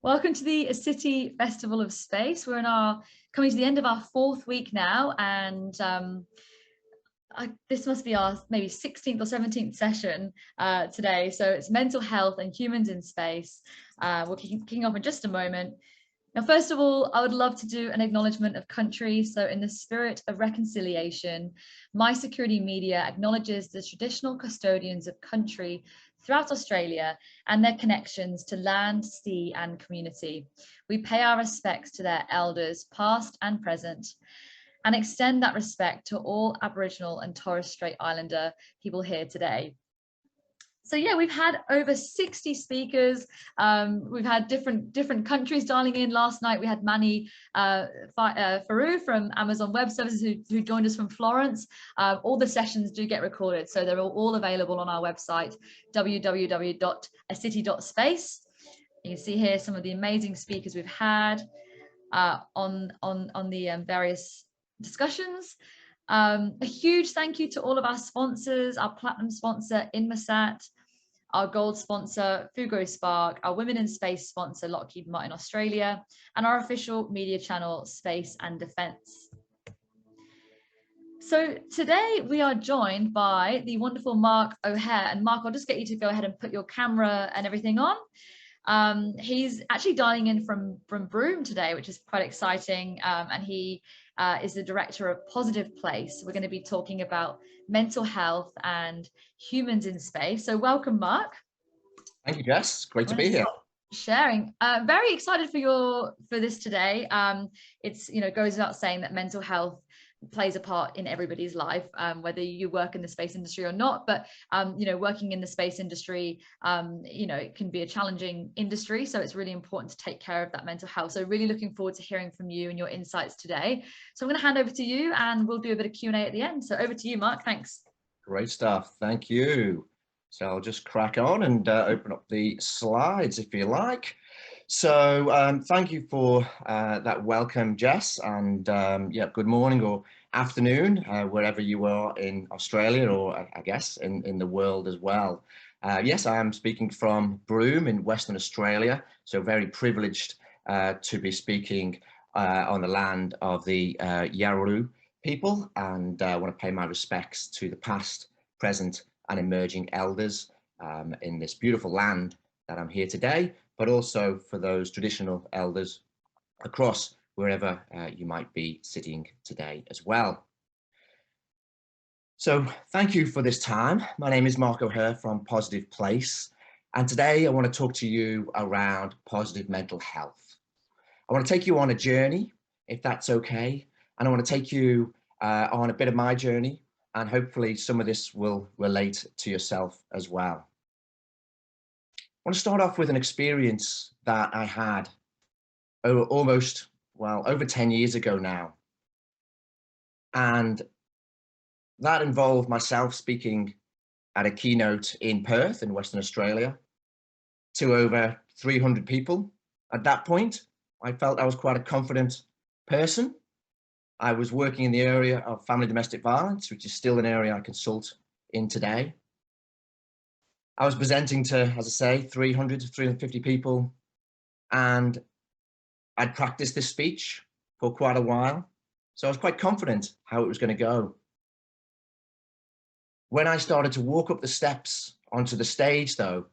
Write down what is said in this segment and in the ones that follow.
Welcome to the City Festival of Space. Coming to the end of our fourth week now, and this must be our maybe 16th or 17th session today. So it's mental health and humans in space. We're kicking off in just a moment. Now, first of all, I would love to do an acknowledgement of country. So in the spirit of reconciliation, My Security Media acknowledges the traditional custodians of country throughout Australia and their connections to land, sea and community. We pay our respects to their elders, past and present, and extend that respect to all Aboriginal and Torres Strait Islander people here today. So yeah, we've had over 60 speakers. We've had different countries dialing in. Last night we had Mani Faru from Amazon Web Services who joined us from Florence. All the sessions do get recorded, so they're all available on our website, www.acity.space. You can see here some of the amazing speakers we've had on the various discussions. A huge thank you to all of our sponsors, our platinum sponsor, Inmarsat, our gold sponsor, Fugro Spark, our Women in Space sponsor, Lockheed Martin Australia, and our official media channel, Space and Defence. So today we are joined by the wonderful Mark O'Hare. And Mark, I'll just get you to go ahead and put your camera and everything on. He's actually dialing in from Broome today, which is quite exciting. And he is the director of Positive Place. We're going to be talking about mental health and humans in space. So welcome, Mark. Thank you, Jess. Great to be here. Sharing. Very excited for this today. It's, goes without saying that mental health plays a part in everybody's life, whether you work in the space industry or not. But working in the space industry, it can be a challenging industry, so it's really important to take care of that mental health. So really looking forward to hearing from you and your insights today. So I'm going to hand over to you and we'll do a bit of Q&A at the end. So over to you, Mark. Thanks. Great stuff. Thank you. So I'll just crack on and open up the slides if you like. So thank you for that welcome, Jess, and yeah, good morning or afternoon, wherever you are in Australia or I guess in the world as well. Yes, I am speaking from Broome in Western Australia, so very privileged to be speaking on the land of the Yawuru people, and I want to pay my respects to the past, present and emerging elders in this beautiful land that I'm here today, but also for those traditional elders across wherever you might be sitting today as well. So thank you for this time. My name is Mark O'Hare from Positive Place, and today I want to talk to you around positive mental health. I want to take you on a journey, if that's okay, and I want to take you on a bit of my journey, and hopefully some of this will relate to yourself as well. I want to start off with an experience that I had over 10 years ago now. And that involved myself speaking at a keynote in Perth in Western Australia to over 300 people. At that point, I felt I was quite a confident person. I was working in the area of family domestic violence, which is still an area I consult in today. I was presenting to, as I say, 300 to 350 people, and I'd practiced this speech for quite a while, so I was quite confident how it was going to go. When I started to walk up the steps onto the stage, though,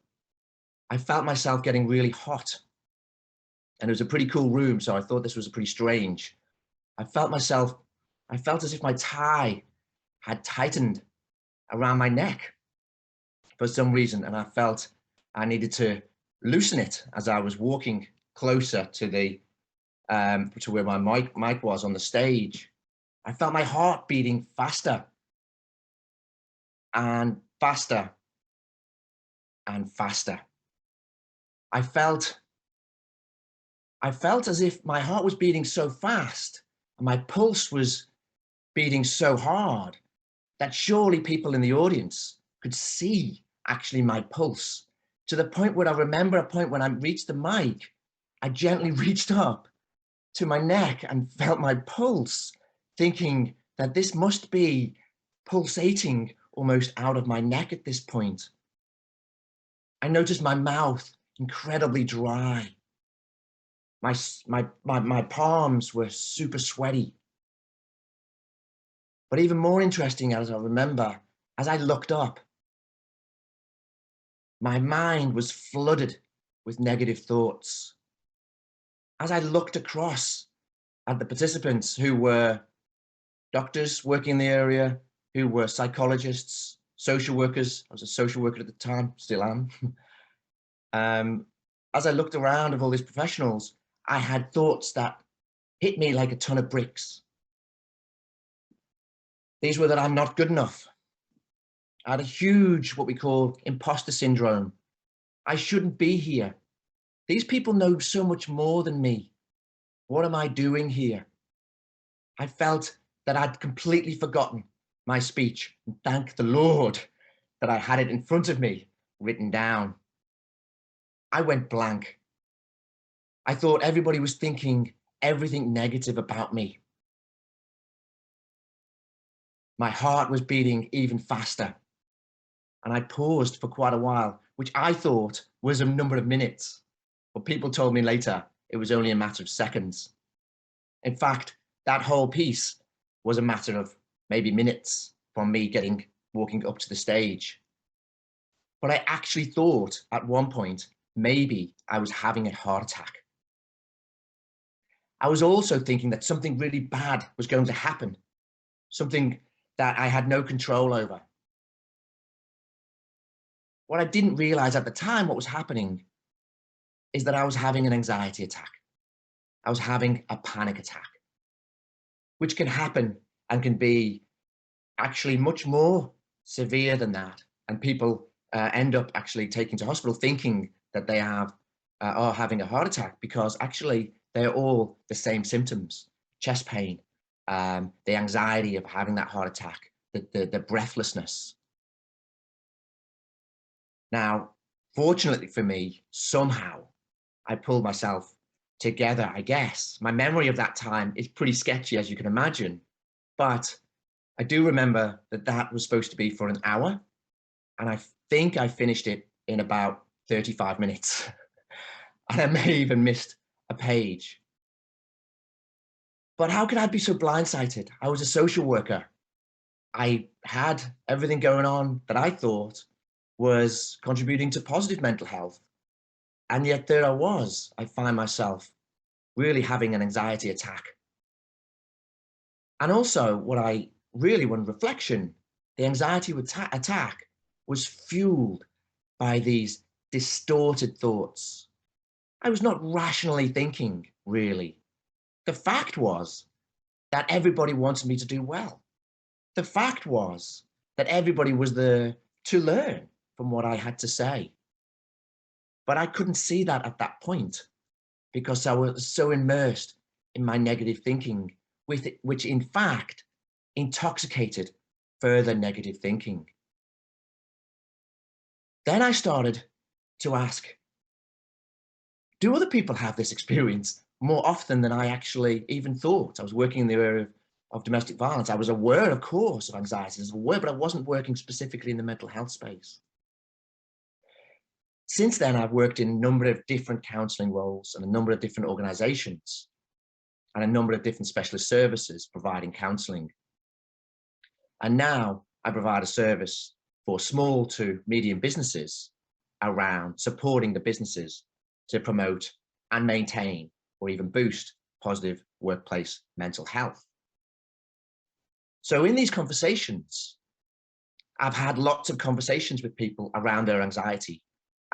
I felt myself getting really hot, and it was a pretty cool room, so I thought this was pretty strange. I felt as if my tie had tightened around my neck for some reason, and I felt I needed to loosen it as I was walking closer to the to where my mic was on the stage. I felt my heart beating faster and faster and faster. I felt as if my heart was beating so fast and my pulse was beating so hard that surely people in the audience could see actually my pulse, to the point where I remember a point when I reached the mic, I gently reached up to my neck and felt my pulse, thinking that this must be pulsating almost out of my neck at this point. I noticed my mouth incredibly dry. My palms were super sweaty. But even more interesting, as I remember, as I looked up, my mind was flooded with negative thoughts. As I looked across at the participants who were doctors working in the area, who were psychologists, social workers. I was a social worker at the time, still am. As I looked around of all these professionals, I had thoughts that hit me like a ton of bricks. These were that I'm not good enough. I had a huge, what we call imposter syndrome. I shouldn't be here. These people know so much more than me. What am I doing here? I felt that I'd completely forgotten my speech, and thank the Lord that I had it in front of me, written down. I went blank. I thought everybody was thinking everything negative about me. My heart was beating even faster, and I paused for quite a while, which I thought was a number of minutes, but people told me later it was only a matter of seconds. In fact, that whole piece was a matter of maybe minutes from me walking up to the stage. But I actually thought at one point, maybe I was having a heart attack. I was also thinking that something really bad was going to happen, something that I had no control over. What I didn't realize at the time what was happening is that I was having an anxiety attack. I was having a panic attack, which can happen and can be actually much more severe than that. And people end up actually taking to hospital thinking that they are having a heart attack, because actually they're all the same symptoms: chest pain, the anxiety of having that heart attack, the breathlessness. Now, fortunately for me, somehow I pulled myself together, I guess. My memory of that time is pretty sketchy, as you can imagine, but I do remember that that was supposed to be for an hour, and I think I finished it in about 35 minutes. And I may even missed a page. But how could I be so blindsided? I was a social worker. I had everything going on that I thought was contributing to positive mental health. And yet there I find myself really having an anxiety attack. And also what I really, on reflection, the anxiety attack was fueled by these distorted thoughts. I was not rationally thinking, really. The fact was that everybody wanted me to do well. The fact was that everybody was there to learn from what I had to say. But I couldn't see that at that point, because I was so immersed in my negative thinking, which in fact intoxicated further negative thinking. Then I started to ask, do other people have this experience more often than I actually even thought? I was working in the area of domestic violence. I was aware, of course, of anxiety, I was aware, but I wasn't working specifically in the mental health space. Since then, I've worked in a number of different counselling roles and a number of different organisations and a number of different specialist services providing counselling. And now I provide a service for small to medium businesses around supporting the businesses to promote and maintain or even boost positive workplace mental health. So in these conversations, I've had lots of conversations with people around their anxiety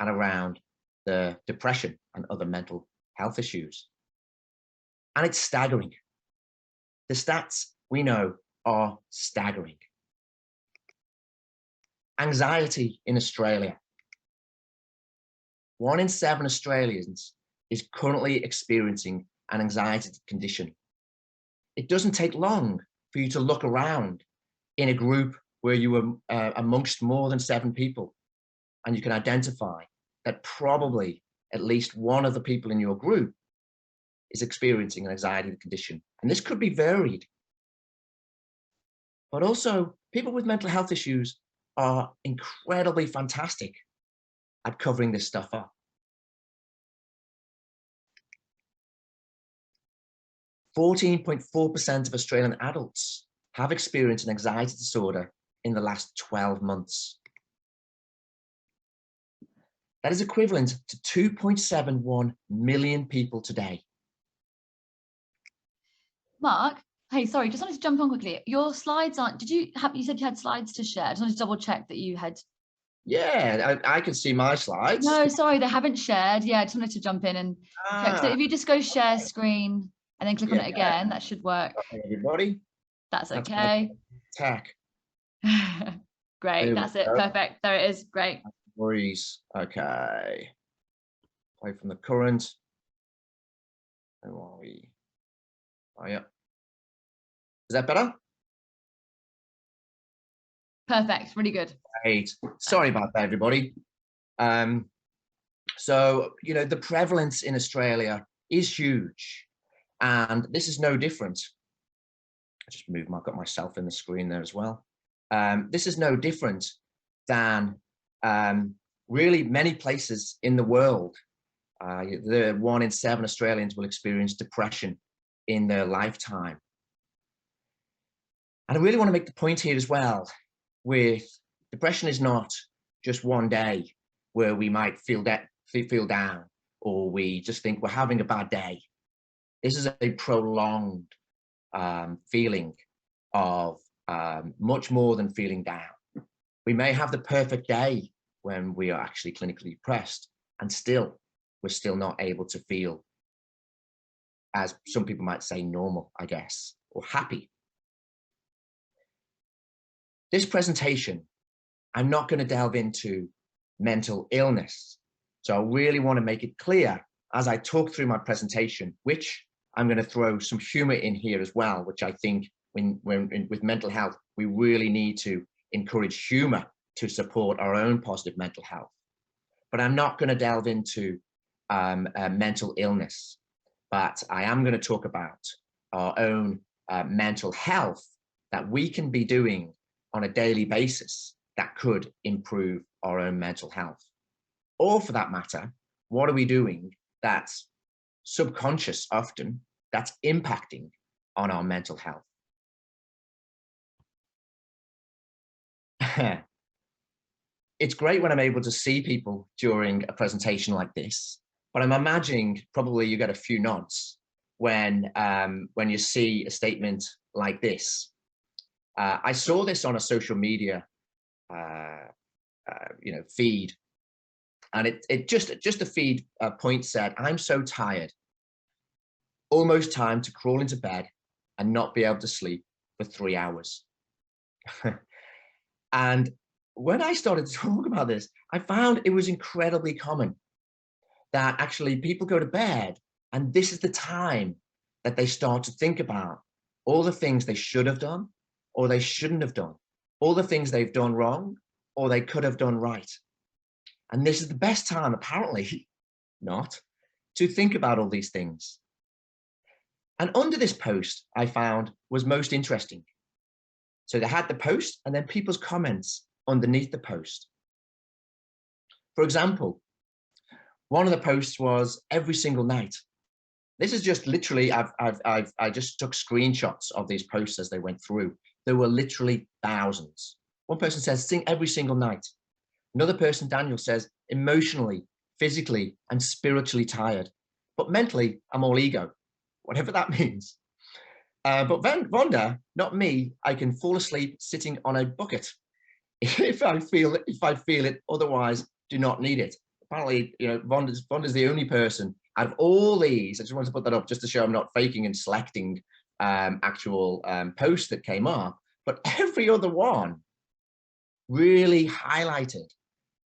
and around the depression and other mental health issues. And it's staggering. The stats we know are staggering. Anxiety in Australia. 1 in 7 Australians is currently experiencing an anxiety condition. It doesn't take long for you to look around in a group where you are amongst more than 7 people, and you can identify that probably at least one of the people in your group is experiencing an anxiety condition. And this could be varied. But also, people with mental health issues are incredibly fantastic at covering this stuff up. 14.4% of Australian adults have experienced an anxiety disorder in the last 12 months. That is equivalent to 2.71 million people today. Mark, hey, sorry, just wanted to jump on quickly. Your slides aren't, you said you had slides to share. I just wanted to double check that you had. Yeah, I can see my slides. No, sorry, they haven't shared. Yeah, I just wanted to jump in and check. So if you just go share screen and then click on it again, that should work. Okay, everybody. That's okay. Tech. Great, that's it. Perfect. There it is. Great. Worries. Okay. Play from the current. Who are we? Oh, yeah. Is that better? Perfect. Really good. Great. Sorry about that, everybody. So, you know, the prevalence in Australia is huge, and this is no different. I just got myself in the screen there as well. This is no different than really many places in the world. The 1 in 7 Australians will experience depression in their lifetime. And I really want to make the point here as well, with depression is not just one day where we might feel down, or we just think we're having a bad day. This is a prolonged feeling of much more than feeling down. We may have the perfect day when we are actually clinically depressed, and still, we're still not able to feel, as some people might say, normal, I guess, or happy. This presentation, I'm not going to delve into mental illness. So I really want to make it clear as I talk through my presentation, which I'm going to throw some humor in here as well, which I think with mental health, we really need to encourage humor to support our own positive mental health. But I'm not going to delve into mental illness, but I am going to talk about our own mental health that we can be doing on a daily basis that could improve our own mental health. Or for that matter, what are we doing that's subconscious often, that's impacting on our mental health? It's great when I'm able to see people during a presentation like this, but I'm imagining probably you get a few nods when you see a statement like this. I saw this on a social media feed, and it just the feed point said, "I'm so tired, almost time to crawl into bed and not be able to sleep for 3 hours." And when I started to talk about this, I found it was incredibly common that actually people go to bed and this is the time that they start to think about all the things they should have done or they shouldn't have done, all the things they've done wrong or they could have done right. And this is the best time, apparently not, to think about all these things. And under this post, I found was most interesting. So they had the post and then people's comments underneath the post. For example, one of the posts was every single night. This is just literally, I just took screenshots of these posts as they went through. There were literally thousands. One person says, sing every single night. Another person, Daniel, says, emotionally, physically, and spiritually tired. But mentally, I'm all ego, whatever that means. But Vonda, not me, I can fall asleep sitting on a bucket if I feel it, otherwise do not need it. Apparently, you know, Vonda's the only person out of all these, I just wanted to put that up just to show I'm not faking and selecting actual posts that came up, but every other one really highlighted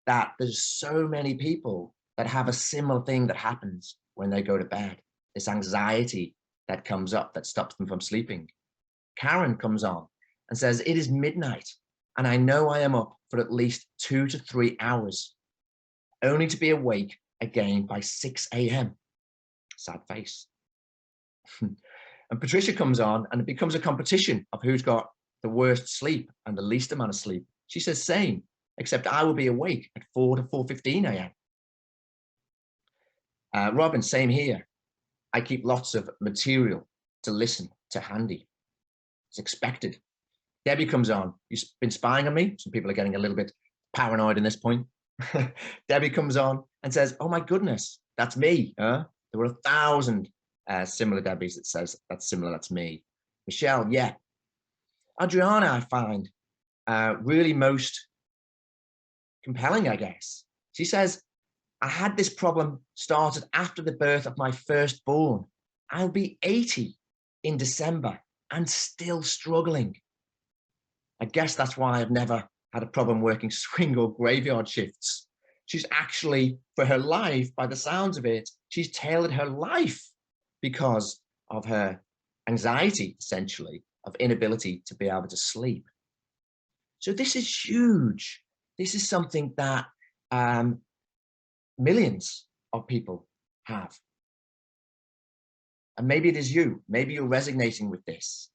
that there's so many people that have a similar thing that happens when they go to bed, this anxiety that comes up that stops them from sleeping. Karen comes on and says, it is midnight and I know I am up for at least 2 to 3 hours, only to be awake again by 6 a.m. Sad face. And Patricia comes on and it becomes a competition of who's got the worst sleep and the least amount of sleep. She says, same, except I will be awake at 4 to 4:15 a.m. Robin, same here. I keep lots of material to listen to Handy. It's expected. Debbie comes on. You've been spying on me. Some people are getting a little bit paranoid in this point. Debbie comes on and says, oh my goodness, that's me. There were 1,000 similar Debbies that says that's similar, that's me. Michelle, yeah. Adriana, I find really most compelling, I guess. She says, I had this problem started after the birth of my firstborn. I'll be 80 in December and still struggling. I guess that's why I've never had a problem working swing or graveyard shifts. She's actually, for her life, by the sounds of it, she's tailored her life because of her anxiety, essentially, of inability to be able to sleep. So this is huge. This is something that millions of people have. And maybe it is you. Maybe you're resonating with this.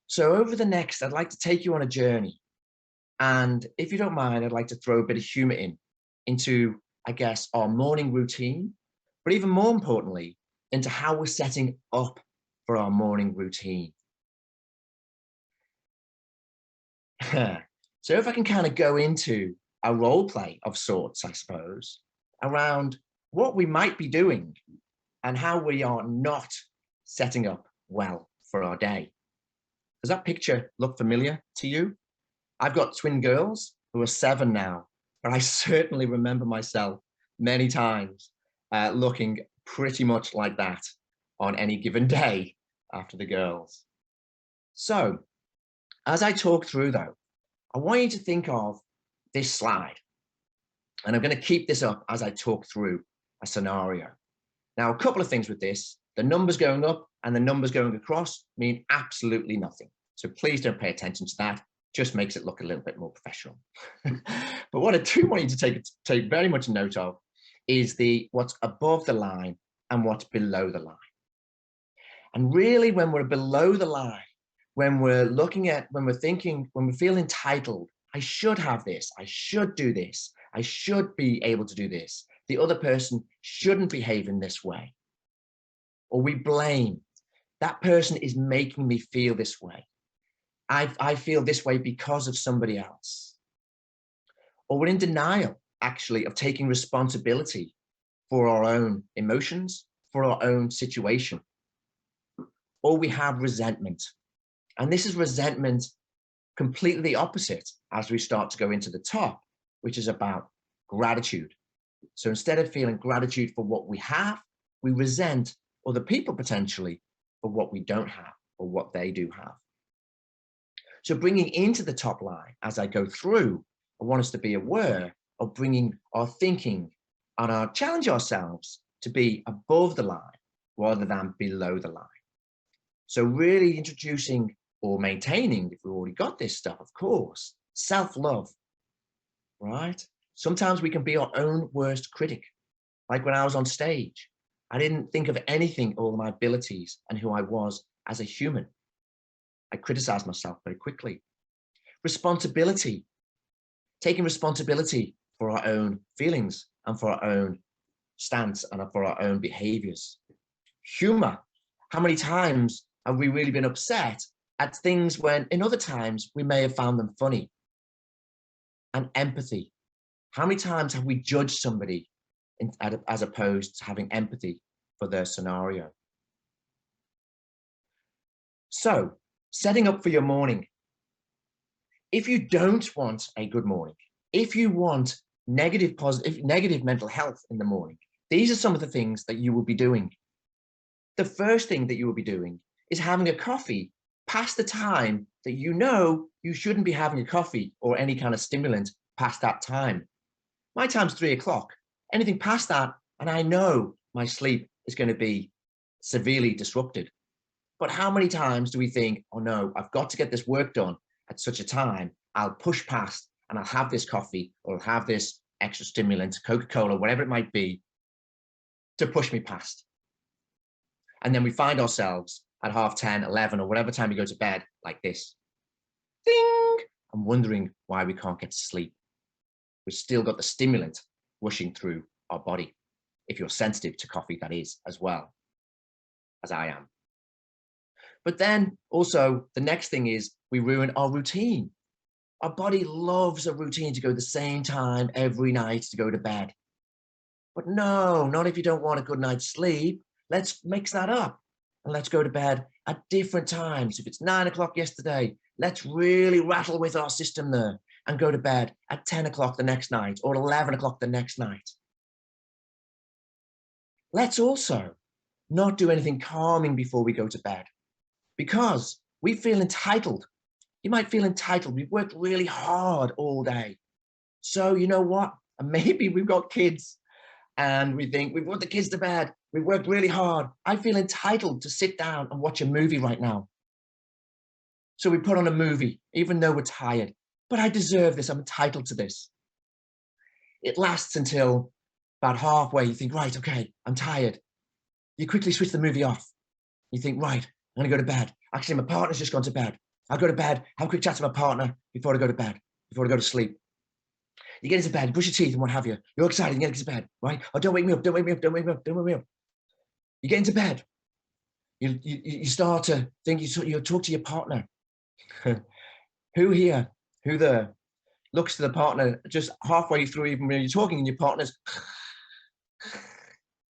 So over the next, I'd like to take you on a journey. And if you don't mind, I'd like to throw a bit of humor into, I guess, our morning routine, but even more importantly, into how we're setting up for our morning routine. So if I can kind of go into a role play of sorts, I suppose, around what we might be doing and how we are not setting up well for our day. Does that picture look familiar to you? I've got twin girls who are 7 now, but I certainly remember myself many times looking pretty much like that on any given day after the girls. So as I talk through though, I want you to think of this slide, and I'm going to keep this up as I talk through a scenario. Now, a couple of things with this, the numbers going up and the numbers going across mean absolutely nothing. So please don't pay attention to that. Just makes it look a little bit more professional. But what I do want you to take very much note of is what's above the line and what's below the line. And really, when we're below the line, when we're thinking, when we feel entitled, I should have this, I should do this, I should be able to do this, the other person shouldn't behave in this way. Or we blame, that person is making me feel this way. I feel this way because of somebody else. Or we're in denial, actually, of taking responsibility for our own emotions, for our own situation. Or we have resentment. And this is resentment completely the opposite as we start to go into the top, which is about gratitude. So instead of feeling gratitude for what we have, we resent other people potentially for what we don't have or what they do have. So bringing into the top line as I go through, I want us to be aware of bringing our thinking and challenge ourselves to be above the line rather than below the line. So really introducing or maintaining, if we've already got this stuff, of course, self-love, right? Sometimes we can be our own worst critic. Like when I was on stage, I didn't think of anything, all my abilities and who I was as a human. I criticized myself very quickly. Responsibility, taking responsibility for our own feelings and for our own stance and for our own behaviors. Humor, how many times have we really been upset at things when in other times we may have found them funny? And empathy, how many times have we judged somebody as opposed to having empathy for their scenario? So, setting up for your morning. If you don't want a good morning, if you want negative mental health in the morning, these are some of the things that you will be doing. The first thing that you will be doing is having a coffee past the time that you know you shouldn't be having a coffee or any kind of stimulant past that time. My time's 3 o'clock. Anything past that, and I know my sleep is going to be severely disrupted. But how many times do we think, oh no, I've got to get this work done at such a time, I'll push past and I'll have this coffee or I'll have this extra stimulant, Coca-Cola, whatever it might be, to push me past. And then we find ourselves at 10:30, 11, or whatever time you go to bed like this. Ding! I'm wondering why we can't get to sleep. We've still got the stimulant rushing through our body. If you're sensitive to coffee, that is, as well, as I am. But then also the next thing is we ruin our routine. Our body loves a routine to go the same time every night to go to bed. But no, not if you don't want a good night's sleep. Let's mix that up and let's go to bed at different times. If it's 9 o'clock yesterday, let's really rattle with our system there and go to bed at 10 o'clock the next night or 11 o'clock the next night. Let's also not do anything calming before we go to bed, because we feel entitled. You might feel entitled. We've worked really hard all day. So you know what? And maybe we've got kids and we think we've put the kids to bed. We've worked really hard. I feel entitled to sit down and watch a movie right now. So we put on a movie, even though we're tired. But I deserve this. I'm entitled to this. It lasts until about halfway. You think, right, okay, I'm tired. You quickly switch the movie off. You think, right, I'm going to go to bed. Actually, my partner's just gone to bed. I'll go to bed, have a quick chat to my partner before I go to bed, before I go to sleep. You get into bed, you brush your teeth and what have you. You're excited, you get into bed, right? Oh, don't wake me up, don't wake me up, don't wake me up, don't wake me up. You get into bed. You start to think, you talk to your partner. Who here, who there, looks to the partner just halfway through, even when you're talking, and your partner's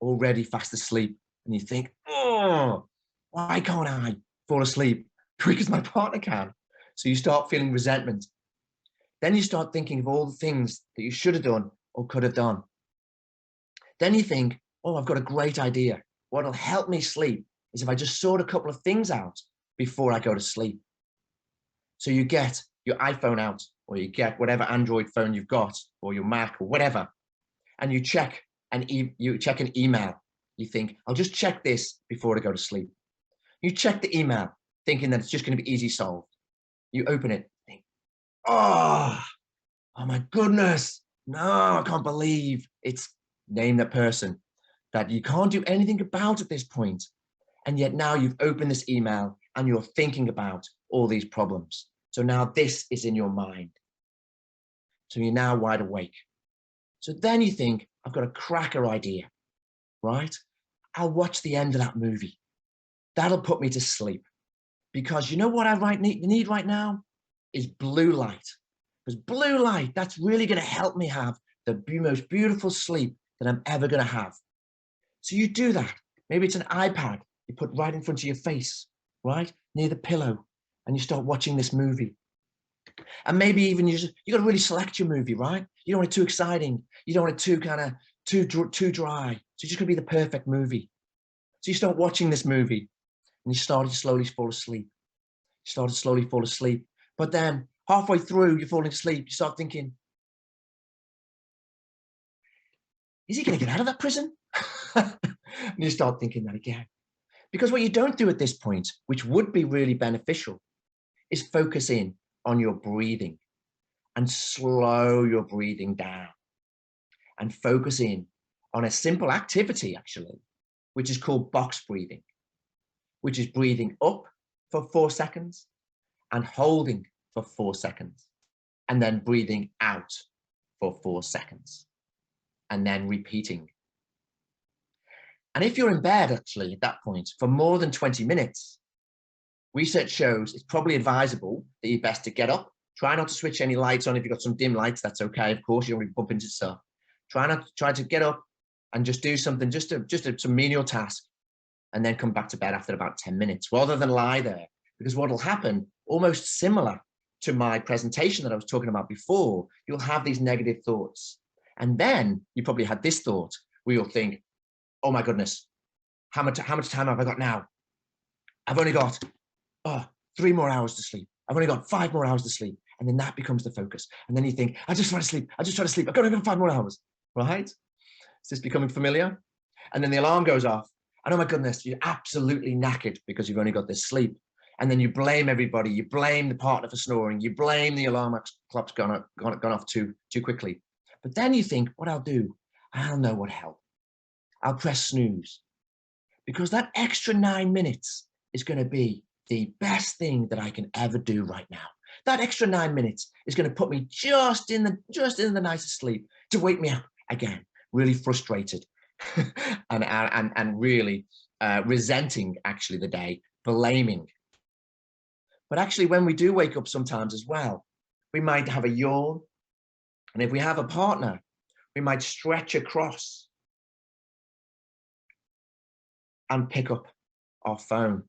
already fast asleep. And you think, oh, why can't I fall asleep quick as my partner can? So you start feeling resentment. Then you start thinking of all the things that you should have done or could have done. Then you think, oh, I've got a great idea. What'll help me sleep is if I just sort a couple of things out before I go to sleep. So you get your iPhone out, or you get whatever Android phone you've got, or your Mac or whatever, and you check an email. You think, I'll just check this before I go to sleep. You check the email thinking that it's just going to be easy solved. You open it, think, oh my goodness, no, I can't believe it's name that person that you can't do anything about at this point. And yet now you've opened this email and you're thinking about all these problems. So now this is in your mind. So you're now wide awake. So then you think, I've got a cracker idea, right? I'll watch the end of that movie. That'll put me to sleep. Because you know what I need right now is blue light. Because blue light, that's really going to help me have the most beautiful sleep that I'm ever going to have. So you do that. Maybe it's an iPad you put right in front of your face, right? Near the pillow, and you start watching this movie. And maybe even you got to really select your movie, right? You don't want it too exciting. You don't want it too dry. So it's just going to be the perfect movie. So you start watching this movie and you start to slowly fall asleep. You start to slowly fall asleep. But then halfway through, you're falling asleep. You start thinking, is he going to get out of that prison? And you start thinking that again. Because what you don't do at this point, which would be really beneficial, is focus in on your breathing and slow your breathing down and focus in on a simple activity, actually, which is called box breathing, which is breathing up for 4 seconds and holding for 4 seconds, and then breathing out for 4 seconds, and then repeating. And if you're in bed, actually, at that point, for more than 20 minutes, research shows it's probably advisable that you're best to get up. Try not to switch any lights on. If you've got some dim lights, that's okay. Of course, you don't want to bump into stuff. Try to get up and just do something, just a menial task, and then come back to bed after about 10 minutes, rather than lie there. Because what will happen, almost similar to my presentation that I was talking about before, you'll have these negative thoughts. And then you probably had this thought where you'll think, oh my goodness, how much time have I got now? I've only got 3 more hours to sleep. I've only got 5 more hours to sleep. And then that becomes the focus. And then you think, I just want to sleep. I've got 5 more hours, right? Is this becoming familiar? And then the alarm goes off. And oh my goodness, you're absolutely knackered because you've only got this sleep. And then you blame everybody. You blame the partner for snoring. You blame the alarm clock's gone off too quickly. But then you think, what I'll do, I'll know what help. I'll press snooze. Because that extra 9 minutes is going to be the best thing that I can ever do right now. That extra 9 minutes is going to put me just in the nicest sleep to wake me up again, really frustrated and really resenting actually the day, blaming But actually, when we do wake up sometimes as well, we might have a yawn. And if we have a partner, we might stretch across and pick up our phone.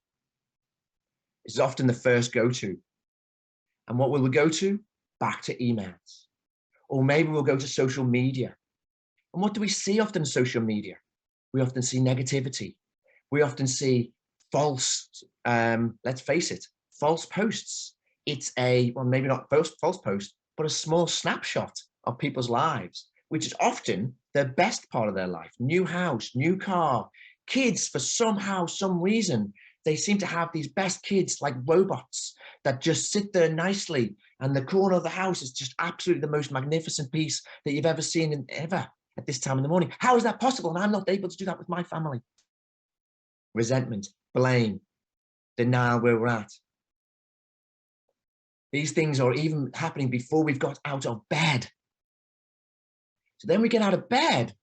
This is often the first go-to. And what will we go to? Back to emails. Or maybe we'll go to social media. And what do we see often in social media? We often see negativity. We often see false, let's face it, false posts. It's well, maybe not false post, but a small snapshot of people's lives, which is often the best part of their life. New house, new car, kids, for somehow, some reason, they seem to have these best kids like robots that just sit there nicely, and the corner of the house is just absolutely the most magnificent piece that you've ever seen ever at this time in the morning. How is that possible? And I'm not able to do that with my family. Resentment, blame, denial where we're at. These things are even happening before we've got out of bed. So then we get out of bed.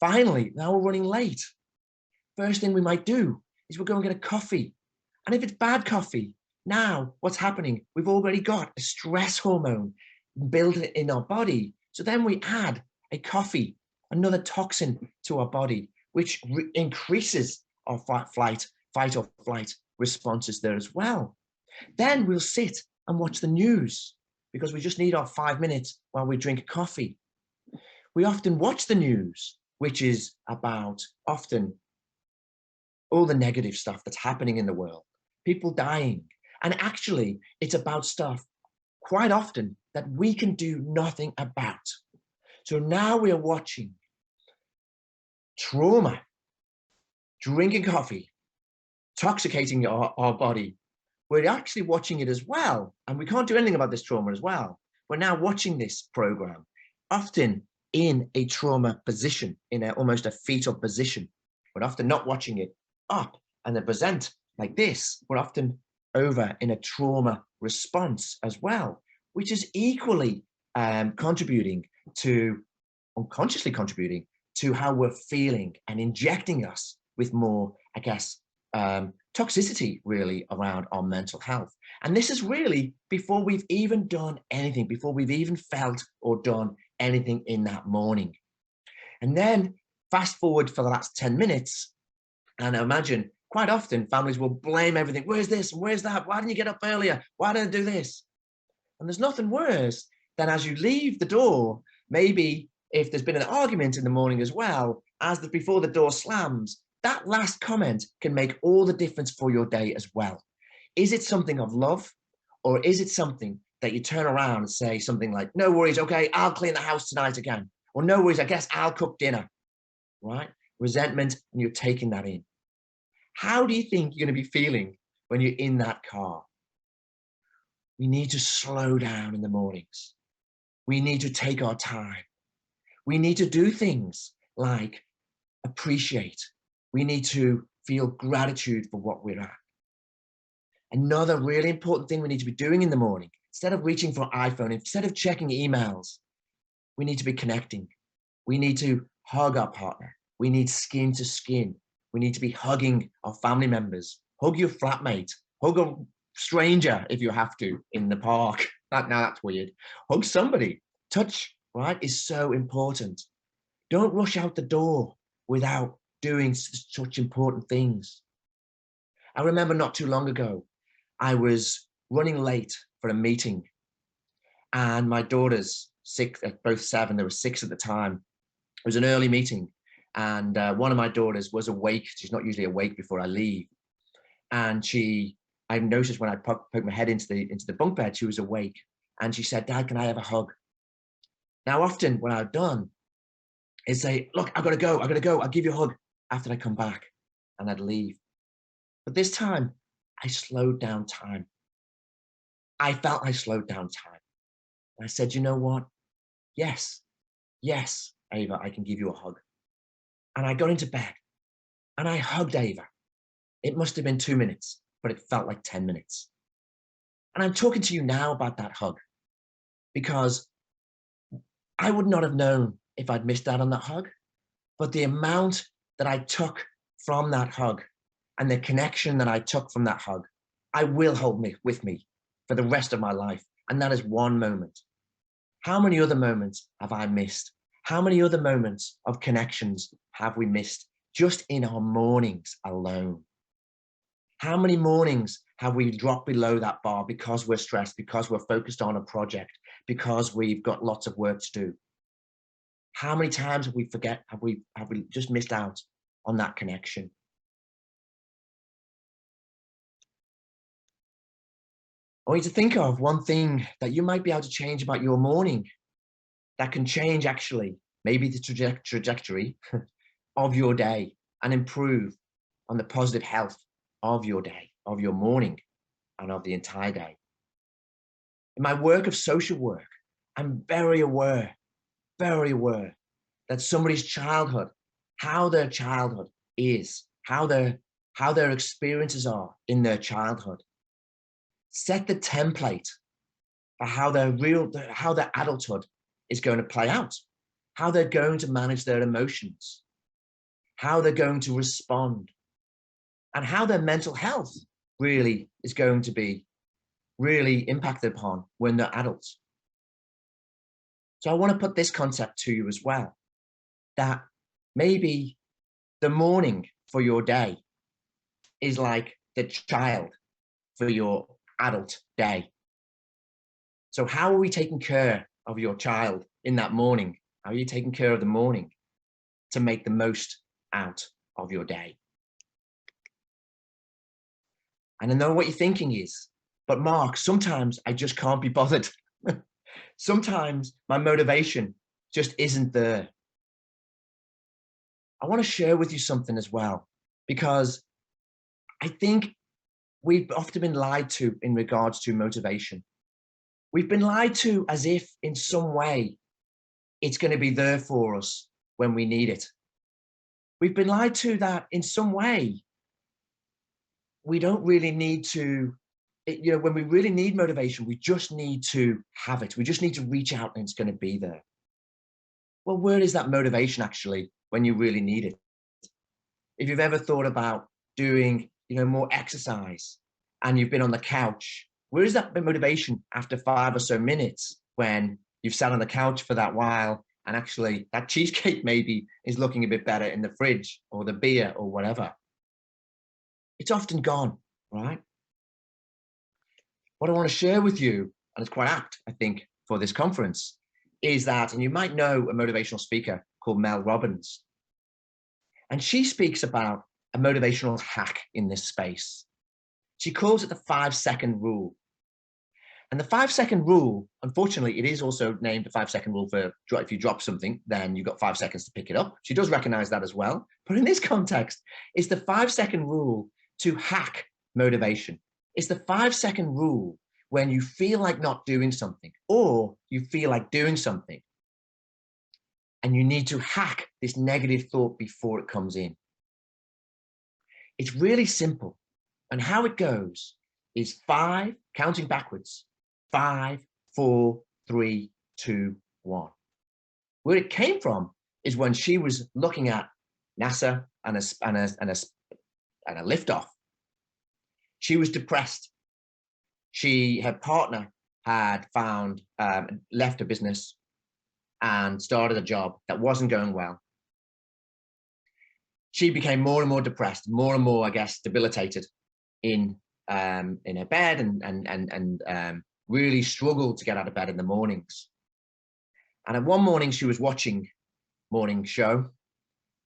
Finally, now we're running late. First thing we might do is we'll go and get a coffee. And if it's bad coffee, now what's happening? We've already got a stress hormone built in our body. So then we add a coffee, another toxin to our body, which increases our fight or flight responses there as well. Then we'll sit and watch the news because we just need our 5 minutes while we drink a coffee. We often watch the news, which is about often all the negative stuff that's happening in the world, people dying. And actually, it's about stuff quite often that we can do nothing about. So now we are watching trauma, drinking coffee, intoxicating our body. We're actually watching it as well. And we can't do anything about this trauma as well. We're now watching this program, often in a trauma position, in almost a fetal position. We're often not watching it up and then present like this. We're often over in a trauma response as well, which is equally unconsciously contributing to how we're feeling and injecting us with more, I guess, toxicity really around our mental health. And this is really before we've even done anything, before we've even felt or done anything in that morning. And then fast forward for the last 10 minutes, and imagine quite often families will blame everything. Where's this? Where's that? Why didn't you get up earlier? Why didn't I do this? And there's nothing worse than as you leave the door, maybe if there's been an argument in the morning as well, before the door slams, that last comment can make all the difference for your day as well. Is it something of love, or is it something that you turn around and say something like, no worries, okay, I'll clean the house tonight again. Or no worries, I guess I'll cook dinner, right? Resentment, and you're taking that in. How do you think you're going to be feeling when you're in that car? We need to slow down in the mornings. We need to take our time. We need to do things like appreciate. We need to feel gratitude for what we're at. Another really important thing we need to be doing in the morning, instead of reaching for an iPhone, instead of checking emails, we need to be connecting. We need to hug our partner. We need skin to skin. We need to be hugging our family members. Hug your flatmate. Hug a stranger if you have to in the park. Now that's weird. Hug somebody. Touch, right, is so important. Don't rush out the door without doing such important things. I remember not too long ago, I was running late for a meeting, and my daughters, both 7, there were 6 at the time. It was an early meeting, and one of my daughters was awake. She's not usually awake before I leave. And I noticed when I poked my head into the bunk bed, she was awake. And she said, Dad, can I have a hug? Now, often when I've done is say, look, I've got to go. I'll give you a hug after I come back. And I'd leave. But this time, I slowed down time. I felt I slowed down time. And I said, you know what? Yes, Ava, I can give you a hug. And I got into bed and I hugged Ava. It must have been 2 minutes, but it felt like 10 minutes. And I'm talking to you now about that hug because I would not have known if I'd missed out on that hug, but the amount that I took from that hug and the connection that I took from that hug I will hold with me for the rest of my life. And that is one moment. How many other moments have I missed? How many other moments of connections have we missed just in our mornings alone? How many mornings have we dropped below that bar because we're stressed, because we're focused on a project, because we've got lots of work to do? How many times have we just missed out on that connection? I want you to think of one thing that you might be able to change about your morning that can change actually maybe the trajectory of your day and improve on the positive health of your day, of your morning, and of the entire day. In my work of social work, I'm very aware that somebody's childhood, how their childhood is, how their experiences are in their childhood, set the template for how their adulthood is going to play out, how they're going to manage their emotions, how they're going to respond, and how their mental health really is going to be really impacted upon when they're adults. So I want to put this concept to you as well, that maybe the morning for your day is like the child for your adult day. So how are we taking care of your child in that morning? How are you taking care of the morning to make the most out of your day? And I know what your thinking is, but Mark, sometimes I just can't be bothered. Sometimes my motivation just isn't there. I want to share with you something as well, because I think we've often been lied to in regards to motivation. We've been lied to as if in some way it's going to be there for us when we need it. We've been lied to that in some way we don't really need to, when we really need motivation, we just need to have it. We just need to reach out and it's going to be there. Well, where is that motivation actually when you really need it? If you've ever thought about doing, more exercise and you've been on the couch, where is that motivation after 5 or so minutes when you've sat on the couch for that while and actually that cheesecake maybe is looking a bit better in the fridge or the beer or whatever? It's often gone, right? What I want to share with you, and it's quite apt, I think, for this conference, is that, and you might know a motivational speaker called Mel Robbins, and she speaks about a motivational hack in this space. She calls it the 5-second rule. And the 5-second rule, unfortunately, it is also named the 5-second rule for if you drop something, then you've got 5 seconds to pick it up. She does recognize that as well. But in this context, it's the 5-second rule to hack motivation. It's the 5-second rule when you feel like not doing something or you feel like doing something and you need to hack this negative thought before it comes in. It's really simple. And how it goes is 5, counting backwards, 5, 4, 3, 2, 1. Where it came from is when she was looking at NASA and a liftoff. She was depressed. Her partner had left a business and started a job that wasn't going well. She became more and more depressed, more and more, I guess, debilitated in her bed and really struggled to get out of bed in the mornings. And at one morning she was watching morning show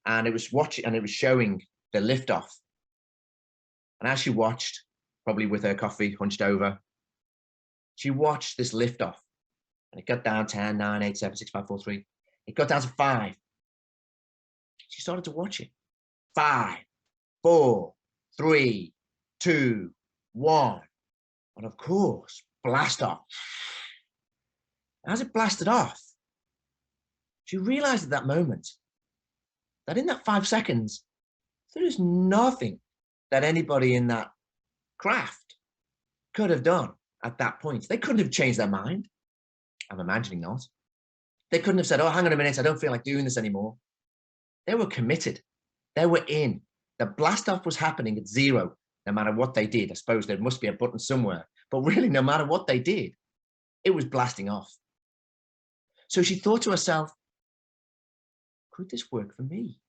and it was showing the liftoff. And as she watched, probably with her coffee hunched over, she watched this liftoff and it got down 10, 9, 8, 7, 6, 5, 4, 3. It got down to 5. She started to watch it. 5, 4, 3, 2, 1. And of course, blast off. As it blasted off, she realized at that moment that in that 5 seconds, there is nothing that anybody in that craft could have done at that point. They couldn't have changed their mind. I'm imagining not. They couldn't have said, oh, hang on a minute, I don't feel like doing this anymore. They were committed. They were in. The blast off was happening at 0. no matter what they did. I suppose there must be a button somewhere, but really, no matter what they did, it was blasting off. So she thought to herself, could this work for me?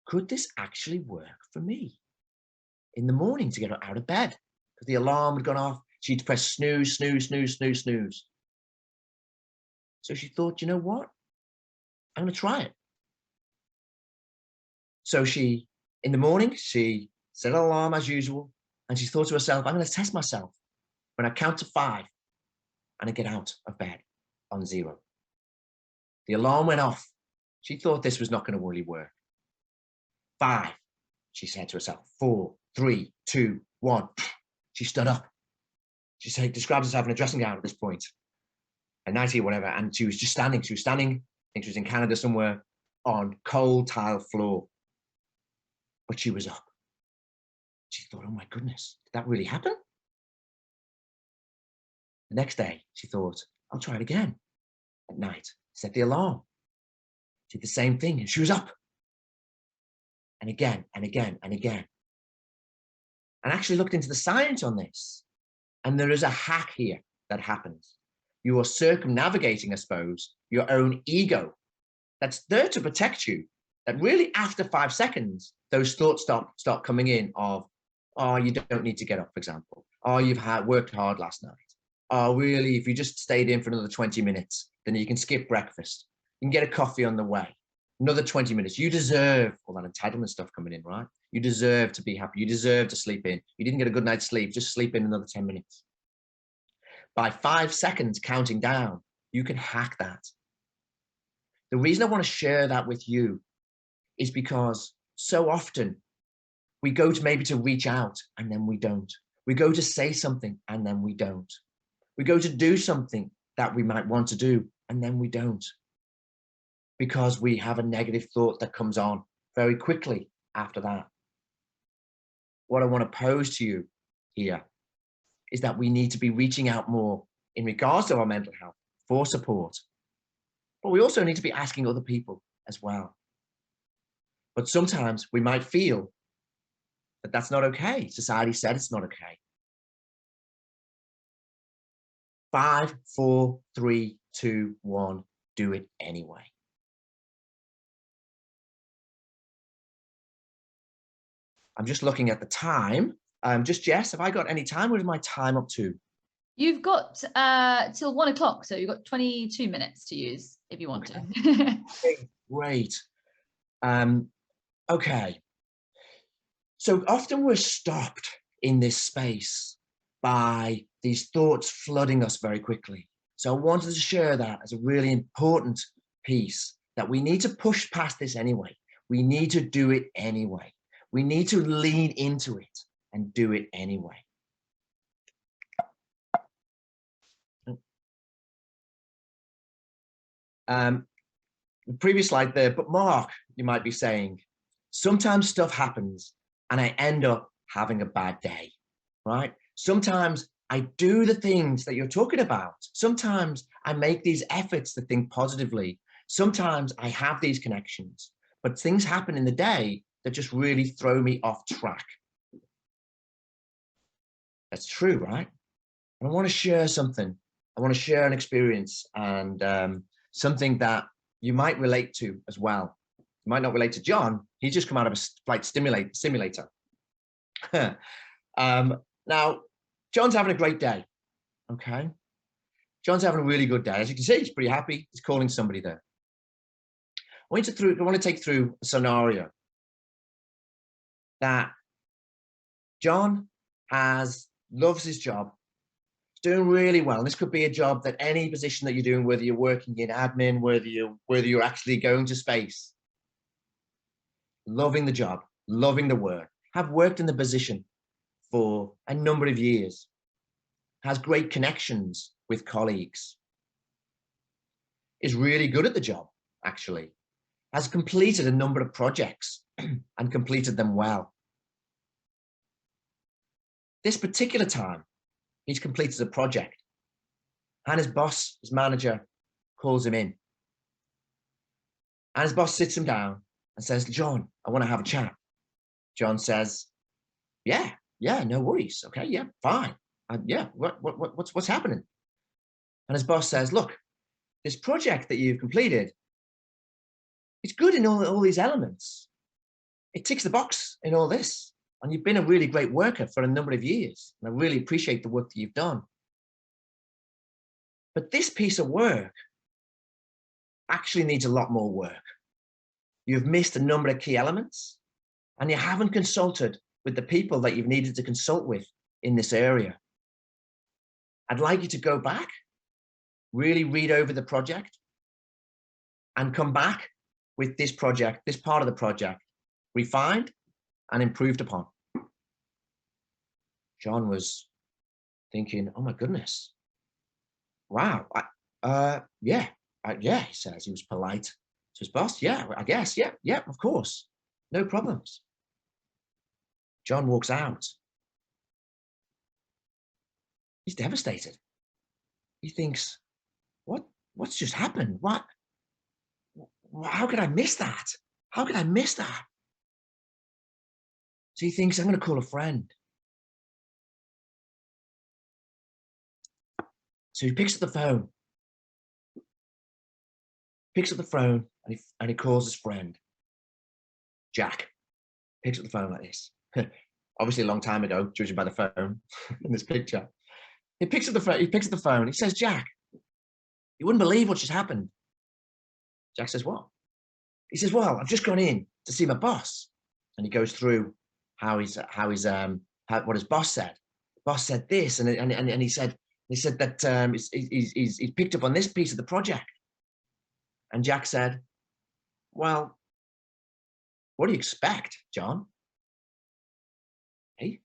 Could this actually work for me? In the morning to get her out of bed, because the alarm had gone off. She'd press snooze, snooze, snooze, snooze, snooze. So she thought, you know what? I'm going to try it. So in the morning, she set an alarm as usual, and she thought to herself, I'm going to test myself. When I count to 5, and I get out of bed on 0. The alarm went off. She thought this was not going to really work. 5, she said to herself. 4, 3, 2, 1. She stood up. She describes herself in a dressing gown at this point, a nightie or whatever, and she was just standing. She was standing, I think she was in Canada somewhere, on cold tile floor. But she was up. She thought, oh my goodness, did that really happen? The next day, she thought, I'll try it again. At night, set the alarm. Did the same thing, and she was up. And again, and again, and again. And actually looked into the science on this. And there is a hack here that happens. You are circumnavigating, I suppose, your own ego that's there to protect you. That really, after 5 seconds, those thoughts start coming in of, oh, you don't need to get up, for example. Oh, you've worked hard last night. Oh, really, if you just stayed in for another 20 minutes, then you can skip breakfast. You can get a coffee on the way. Another 20 minutes. You deserve all that entitlement stuff coming in, right? You deserve to be happy. You deserve to sleep in. You didn't get a good night's sleep. Just sleep in another 10 minutes. By 5 seconds counting down, you can hack that. The reason I want to share that with you is because so often we go to maybe to reach out and then we don't. We go to say something and then we don't. We go to do something that we might want to do and then we don't. Because we have a negative thought that comes on very quickly after that. What I want to pose to you here is that we need to be reaching out more in regards to our mental health for support. But we also need to be asking other people as well. But sometimes we might feel that that's not okay. Society said it's not okay. 5, 4, 3, 2, 1, do it anyway. I'm just looking at the time. Just Jess, have I got any time? What is my time up to? You've got till 1 o'clock, so you've got 22 minutes to use if you want to. Great. Okay. So often we're stopped in this space by these thoughts flooding us very quickly. So I wanted to share that as a really important piece, that we need to push past this anyway. We need to do it anyway. We need to lean into it and do it anyway. The previous slide there, but Mark, you might be saying, sometimes stuff happens and I end up having a bad day, right? Sometimes I do the things that you're talking about. Sometimes I make these efforts to think positively. Sometimes I have these connections, but things happen in the day that just really throw me off track. That's true, right? And I want to share something. I want to share an experience and something that you might relate to as well. You might not relate to John. He's just come out of a flight simulator. Now, John's having a great day, okay? John's having a really good day. As you can see, he's pretty happy. He's calling somebody there. I want to take through a scenario that John loves his job. He's doing really well. And this could be a job that any position that you're doing, whether you're working in admin, whether you're actually going to space, loving the job, loving the work, have worked in the position for a number of years, has great connections with colleagues, is really good at the job, actually, has completed a number of projects and completed them well. This particular time, he's completed a project and his boss, his manager, calls him in. And his boss sits him down and says, John, I want to have a chat. John says, yeah, no worries. Okay, yeah, fine. Yeah, what's happening? And his boss says, look, this project that you've completed, it's good in all these elements. It ticks the box in all this. And you've been a really great worker for a number of years. And I really appreciate the work that you've done. But this piece of work actually needs a lot more work. You've missed a number of key elements, and you haven't consulted with the people that you've needed to consult with in this area. I'd like you to go back, really read over the project, and come back with this project, this part of the project, refined and improved upon. John was thinking, oh my goodness, wow, yeah, he says. He was polite to his boss. Yeah, I guess, yeah, of course, no problems. John walks out. He's devastated. He thinks, what's just happened? How could I miss that? How could I miss that? So he thinks, I'm going to call a friend. So he picks up the phone. And he calls his friend, Jack. Picks up the phone like this. Obviously a long time ago, judging by the phone in this picture. He picks up the phone. He says, Jack, you wouldn't believe what just happened. Jack says, what? He says, well, I've just gone in to see my boss. And he goes through what his boss said. The boss said this, and he said that he's picked up on this piece of the project. And Jack said, well, what do you expect, John? Hey,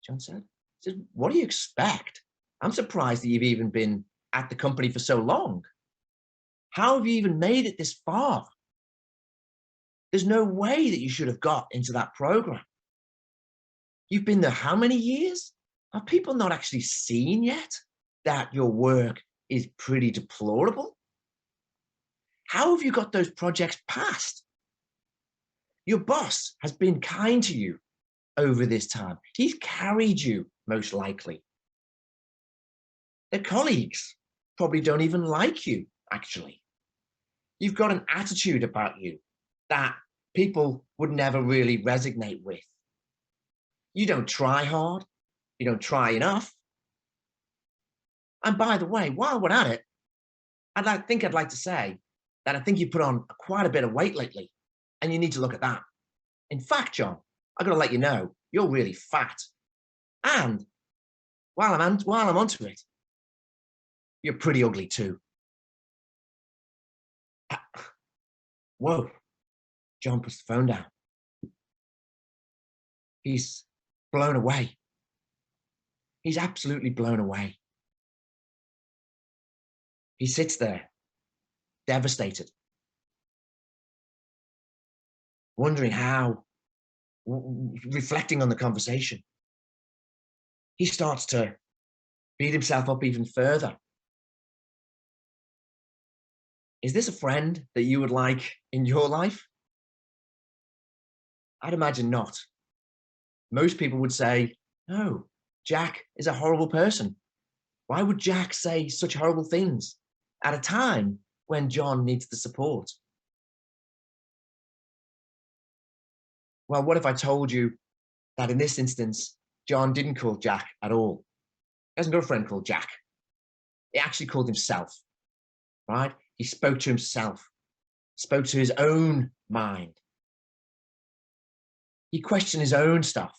John said. He said, what do you expect? I'm surprised that you've even been at the company for so long. How have you even made it this far? There's no way that you should have got into that program. You've been there how many years? Are people not actually seen yet that your work is pretty deplorable? How have you got those projects passed? Your boss has been kind to you over this time. He's carried you, most likely. The colleagues probably don't even like you, actually. You've got an attitude about you that people would never really resonate with. You don't try hard. You don't try enough. And by the way, while we're at it, I'd like to say that I think you put on quite a bit of weight lately, and you need to look at that. In fact, John, I've got to let you know, you're really fat. And while I'm onto it, you're pretty ugly too. Whoa. John puts the phone down. He's blown away. He's absolutely blown away. He sits there, devastated, wondering how, reflecting on the conversation. He starts to beat himself up even further. Is this a friend that you would like in your life? I'd imagine not. Most people would say, no, Jack is a horrible person. Why would Jack say such horrible things at a time when John needs the support? Well, what if I told you that in this instance, John didn't call Jack at all? He hasn't got a friend called Jack. He actually called himself, right? He spoke to himself, spoke to his own mind. He questioned his own stuff,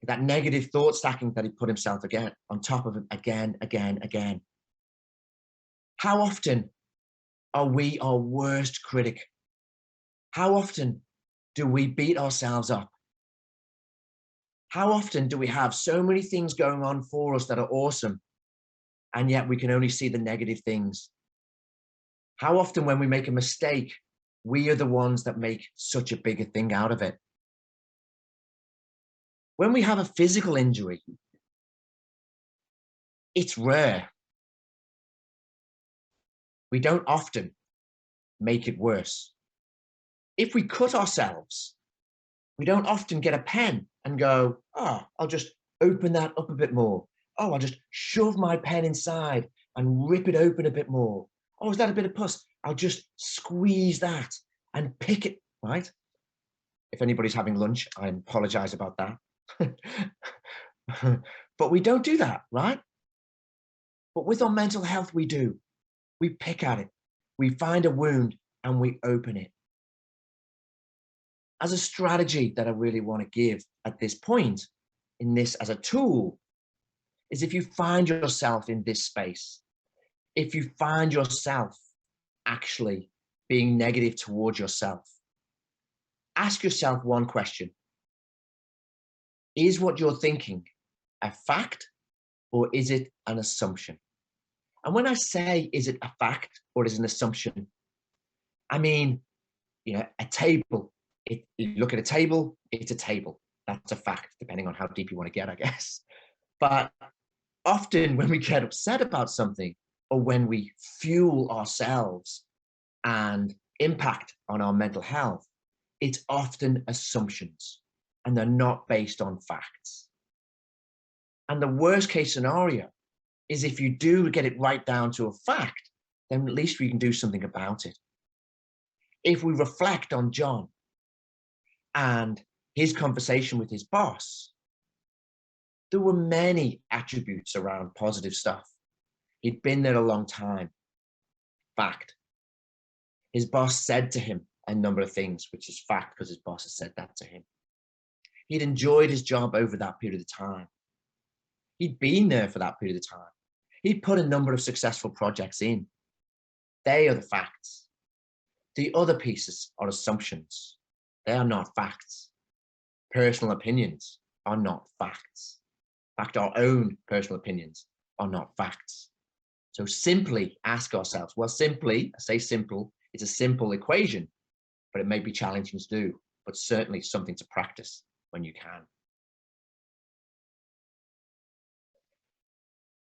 that negative thought stacking that he put himself again on top of it again. How often are we our worst critic? How often do we beat ourselves up? How often do we have so many things going on for us that are awesome, and yet we can only see the negative things? How often when we make a mistake, we are the ones that make such a bigger thing out of it? When we have a physical injury, it's rare. We don't often make it worse. If we cut ourselves, We don't often get a pen and go, oh, I'll just open that up a bit more. Oh, I'll just shove my pen inside and rip it open a bit more. Oh, is that a bit of pus? I'll just squeeze that and pick it, right? If anybody's having lunch, I apologize about that. But we don't do that, right? But with our mental health, we do. We pick at it. We find a wound and we open it. As a strategy that I really want to give at this point, in this as a tool, is if you find yourself in this space, if you find yourself actually being negative towards yourself, ask yourself one question. Is what you're thinking a fact or is it an assumption? And when I say, is it a fact or is it an assumption? I mean, a table. You look at a table, it's a table. That's a fact, depending on how deep you want to get, I guess. But often when we get upset about something or when we fuel ourselves and impact on our mental health, it's often assumptions and they're not based on facts. And the worst case scenario is if you do get it right down to a fact, then at least we can do something about it. If we reflect on John and his conversation with his boss, there were many attributes around positive stuff. He'd been there a long time. Fact. His boss said to him a number of things, which is fact because his boss has said that to him. He'd enjoyed his job over that period of time. He'd been there for that period of time. He'd put a number of successful projects in. They are the facts. The other pieces are assumptions. They are not facts. Personal opinions are not facts. In fact, our own personal opinions are not facts. So simply ask ourselves, well, simply, I say simple, it's a simple equation, but it may be challenging to do, but certainly something to practice when you can.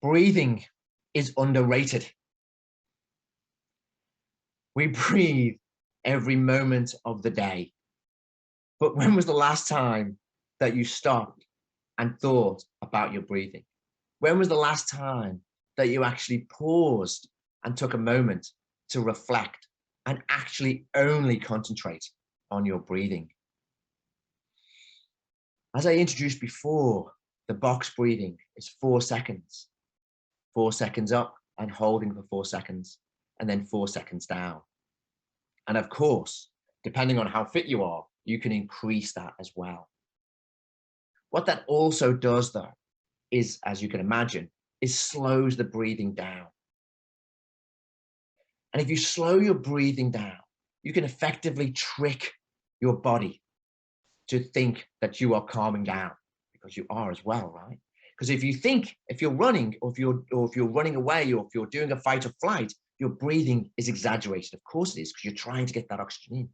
Breathing is underrated. We breathe every moment of the day. But when was the last time that you stopped and thought about your breathing? When was the last time that you actually paused and took a moment to reflect and actually only concentrate on your breathing? As I introduced before, the box breathing is 4 seconds. 4 seconds up and holding for 4 seconds, and then 4 seconds down. And of course, depending on how fit you are, you can increase that as well. What that also does though, is, as you can imagine, is slows the breathing down. And if you slow your breathing down, you can effectively trick your body to think that you are calming down, because you are as well, right? Because if you think, if you're running, or if you're running away, or if you're doing a fight or flight, your breathing is exaggerated. Of course it is, because you're trying to get that oxygen in.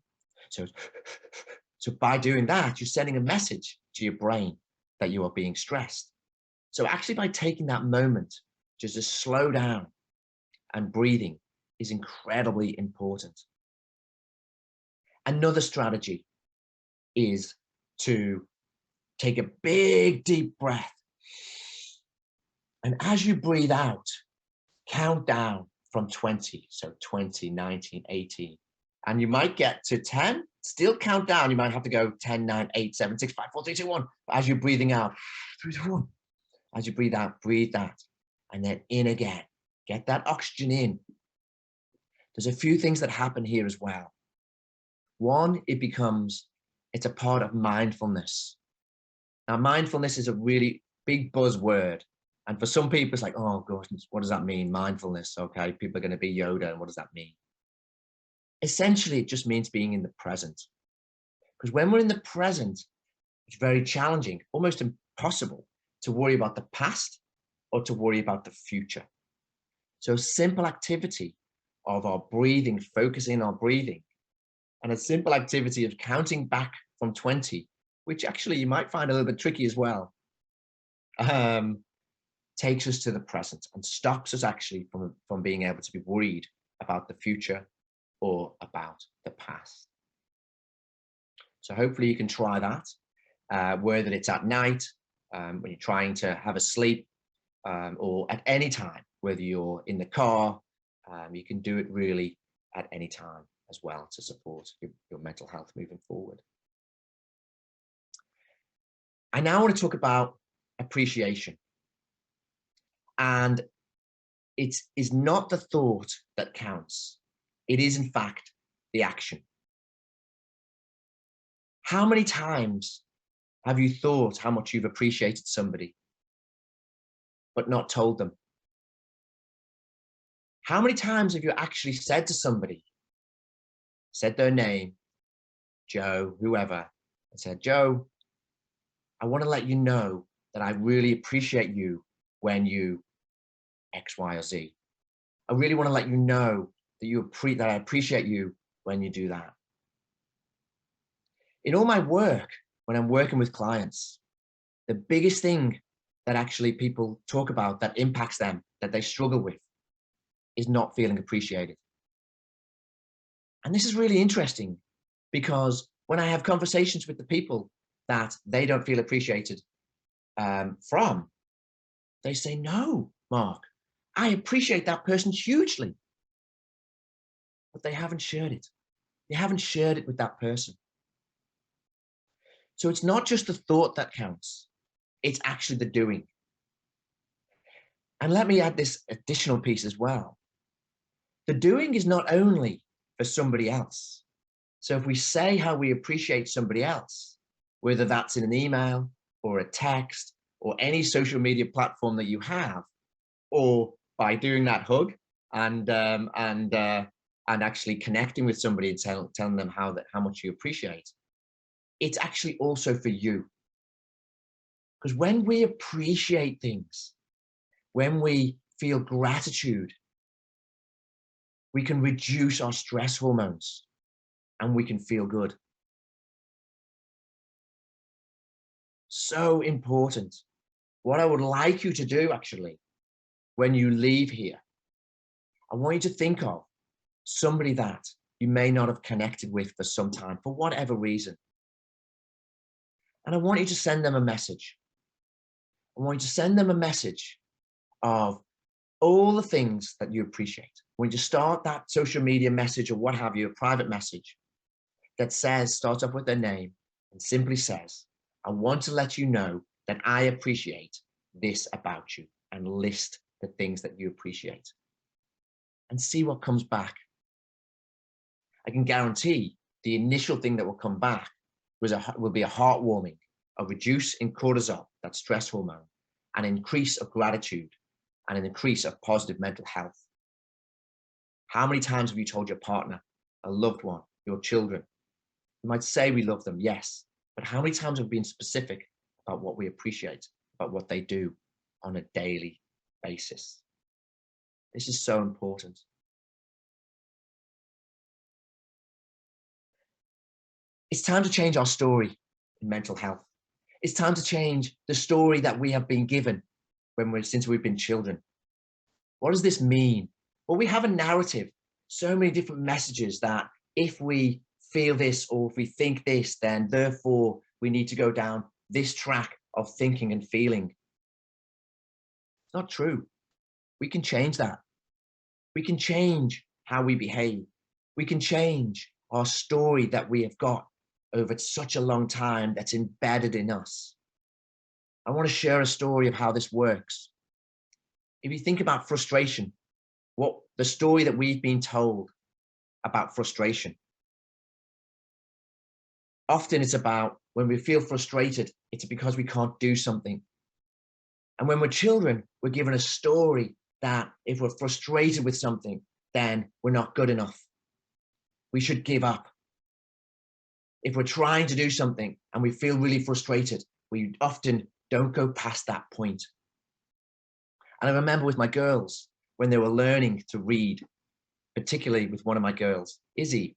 So by doing that, you're sending a message to your brain that you are being stressed. So actually by taking that moment just to slow down and breathing is incredibly important. Another strategy is to take a big, deep breath. And as you breathe out, count down from 20. So 20, 19, 18. And you might get to 10, still count down. You might have to go 10, 9, 8, 7, 6, 5, 4, 3, 2, 1. But as you're breathing out, 3, 2, 1. As you breathe out, breathe that. And then in again. Get that oxygen in. There's a few things that happen here as well. One, it's a part of mindfulness. Now, mindfulness is a really big buzzword. And for some people, it's like, oh, gosh, what does that mean? Mindfulness. Okay, people are going to be Yoda. And what does that mean? Essentially, it just means being in the present. Because when we're in the present, it's very challenging, almost impossible to worry about the past or to worry about the future. So simple activity of our breathing, focusing on breathing, and a simple activity of counting back from 20, which actually you might find a little bit tricky as well, takes us to the present and stops us actually from being able to be worried about the future or about the past. So hopefully you can try that, whether it's at night, when you're trying to have a sleep, or at any time, whether you're in the car, you can do it really at any time as well to support your mental health moving forward. I now want to talk about appreciation. And it is not the thought that counts. It is, in fact, the action. How many times have you thought how much you've appreciated somebody, but not told them? How many times have you actually said to somebody, said their name, Joe, whoever, and said, Joe, I want to let you know that I really appreciate you when you X, Y, or Z. I really want to let you know that that I appreciate you when you do that. In all my work, when I'm working with clients, the biggest thing that actually people talk about that impacts them, that they struggle with, is not feeling appreciated. And this is really interesting because when I have conversations with the people that they don't feel appreciated from, they say, no, Mark, I appreciate that person hugely. But they haven't shared it. They haven't shared it with that person. So it's not just the thought that counts, it's actually the doing. And let me add this additional piece as well. The doing is not only for somebody else. So if we say how we appreciate somebody else, whether that's in an email or a text or any social media platform that you have, or by doing that hug and actually connecting with somebody and telling them how much you appreciate, it's actually also for you. Because when we appreciate things, when we feel gratitude, we can reduce our stress hormones and we can feel good. So important. What I would like you to do actually, when you leave here, I want you to think of somebody that you may not have connected with for some time, for whatever reason. And I want you to send them a message. I want you to send them a message of all the things that you appreciate. When you start that social media message or what have you, a private message that starts off with their name and simply says, I want to let you know that I appreciate this about you, and list the things that you appreciate and see what comes back. I can guarantee the initial thing that will come back will be a heartwarming, a reduce in cortisol, that stress hormone, an increase of gratitude, and an increase of positive mental health. How many times have you told your partner, a loved one, your children? You might say we love them, yes, but how many times have we been specific about what we appreciate, about what they do on a daily basis? This is so important. It's time to change our story in mental health. It's time to change the story that we have been given since we've been children. What does this mean? Well, we have a narrative, so many different messages that if we feel this or if we think this, then therefore we need to go down this track of thinking and feeling. It's not true. We can change that. We can change how we behave. We can change our story that we have got over such a long time that's embedded in us. I want to share a story of how this works. If you think about frustration, what the story that we've been told about frustration, often it's about when we feel frustrated, it's because we can't do something. And when we're children, we're given a story that if we're frustrated with something, then we're not good enough. We should give up. If we're trying to do something and we feel really frustrated, we often don't go past that point. And I remember with my girls, when they were learning to read, particularly with one of my girls, Izzy,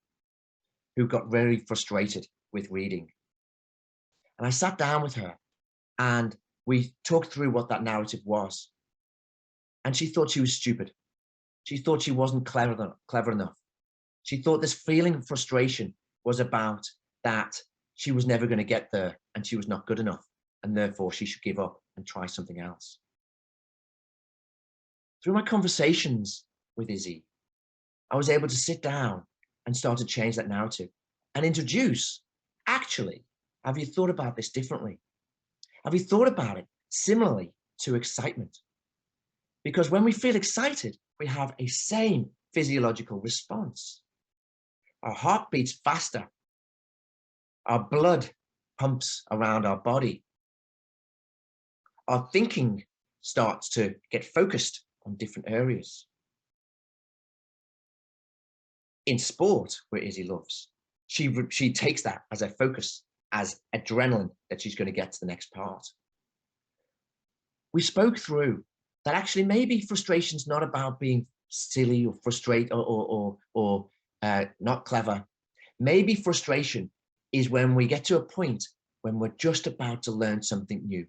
who got very frustrated with reading. And I sat down with her and we talked through what that narrative was. And she thought she was stupid. She thought she wasn't clever enough. She thought this feeling of frustration was about that she was never going to get there and she was not good enough, and therefore she should give up and try something else. Through my conversations with Izzy, I was able to sit down and start to change that narrative and introduce, actually, have you thought about this differently? Have you thought about it similarly to excitement? Because when we feel excited, we have a same physiological response. Our heart beats faster. Our blood pumps around our body. Our thinking starts to get focused on different areas. In sport, where Izzy loves, she takes that as a focus, as adrenaline that she's going to get to the next part. We spoke through that actually maybe frustration's not about being silly or frustrated or not clever. Maybe frustration is when we get to a point when we're just about to learn something new.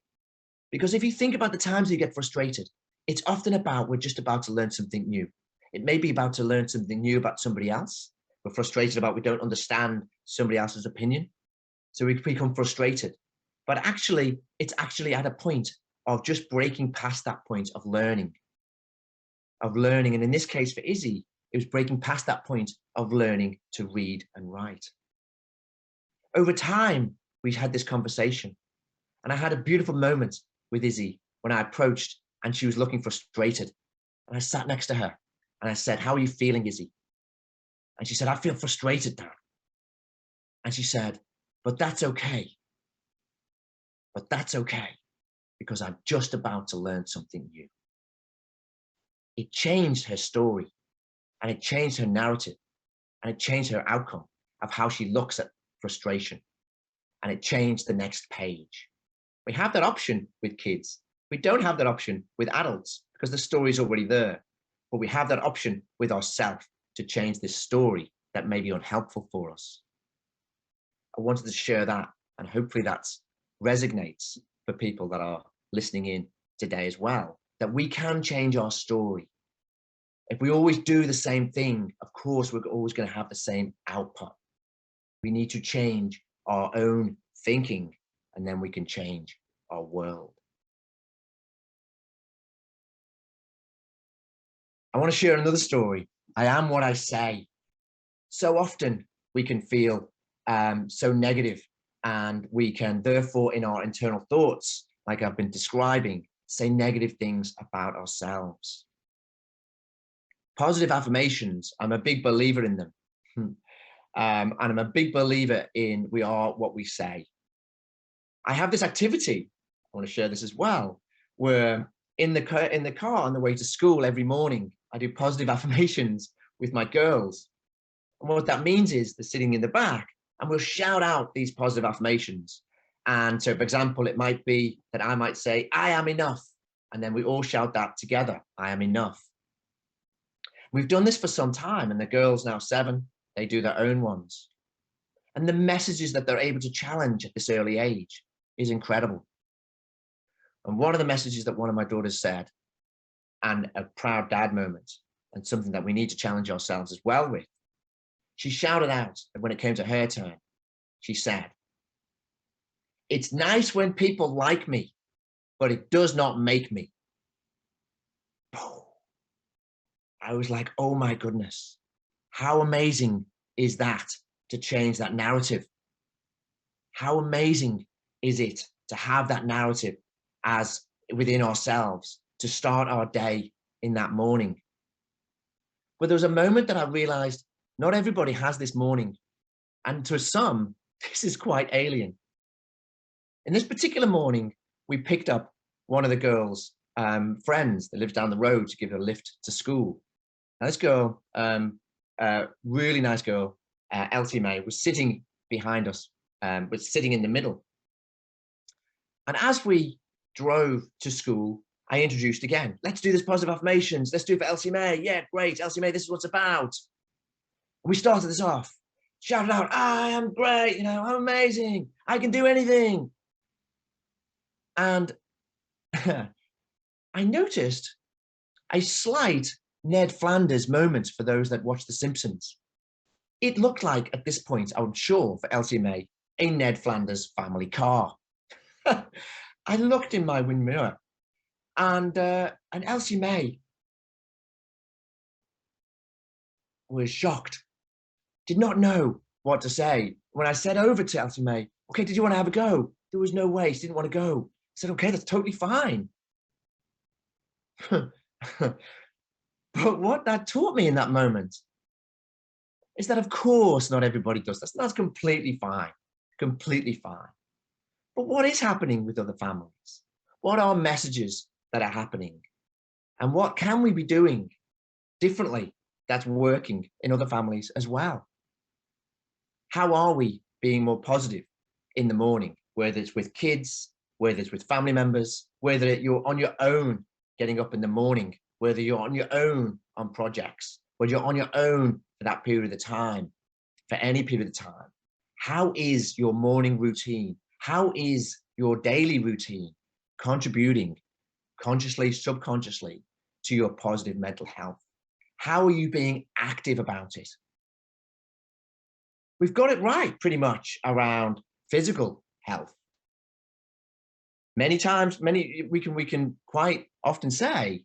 Because if you think about the times you get frustrated, it's often about we're just about to learn something new. It may be about to learn something new about somebody else. We're frustrated about we don't understand somebody else's opinion. So we become frustrated. But actually, it's actually at a point of just breaking past that point of learning. And in this case for Izzy, it was breaking past that point of learning to read and write. Over time, we had this conversation, and I had a beautiful moment with Izzy when I approached and she was looking frustrated. And I sat next to her and I said, "How are you feeling, Izzy?" And she said, "I feel frustrated, Dad." And she said, "But that's okay. But that's okay, because I'm just about to learn something new." It changed her story, and it changed her narrative, and it changed her outcome of how she looks at frustration, and it changed the next page. We have that option with kids. We don't have that option with adults because the story's already there, but we have that option with ourselves to change this story that may be unhelpful for us. I wanted to share that, and hopefully that resonates for people that are listening in today as well, that we can change our story. If we always do the same thing, of course, we're always going to have the same output. We need to change our own thinking, and then we can change our world. I want to share another story. I am what I say. So often we can feel so negative, and we can therefore in our internal thoughts, like I've been describing, say negative things about ourselves. Positive affirmations, I'm a big believer in them. And I'm a big believer in we are what we say. I have this activity, I want to share this as well, where in the car on the way to school every morning, I do positive affirmations with my girls. And what that means is they're sitting in the back and we'll shout out these positive affirmations. And so, for example, it might be that I might say, "I am enough." And then we all shout that together, "I am enough." We've done this for some time, and the girls now 7, they do their own ones. And the messages that they're able to challenge at this early age is incredible. And one of the messages that one of my daughters said, and a proud dad moment, and something that we need to challenge ourselves as well with, she shouted out that when it came to her turn, she said, "It's nice when people like me, but it does not make me." I was like, oh my goodness, how amazing is that to change that narrative? How amazing is it to have that narrative as within ourselves to start our day in that morning? But there was a moment that I realized not everybody has this morning. And to some, this is quite alien. In this particular morning, we picked up one of the girls' friends that lives down the road to give her a lift to school. Now this girl, really nice girl, Elsie May, was sitting behind us, was sitting in the middle. And as we drove to school, I introduced again, "Let's do this positive affirmations. Let's do it for Elsie May." "Yeah, great, Elsie May, this is what it's about." And we started this off, shouted out, "I am great, I'm amazing. I can do anything." And I noticed a slight Ned Flanders moment for those that watch The Simpsons. It looked like at this point, I'm sure for Elsie May, a Ned Flanders family car. I looked in my wind mirror, and Elsie May was shocked, did not know what to say. When I said over to Elsie May, okay, did you want to have a go? There was no way, she didn't want to go. I said, okay, that's totally fine. But what that taught me in that moment is that, of course, not everybody does this. That's completely fine, completely fine. But what is happening with other families? What are messages that are happening? And what can we be doing differently that's working in other families as well? How are we being more positive in the morning, whether it's with kids, whether it's with family members, whether you're on your own getting up in the morning, whether you're on your own on projects, whether you're on your own for that period of time, for any period of time? How is your morning routine? How is your daily routine contributing consciously, subconsciously to your positive mental health? How are you being active about it? We've got it right pretty much around physical health. Many times, we can quite often say,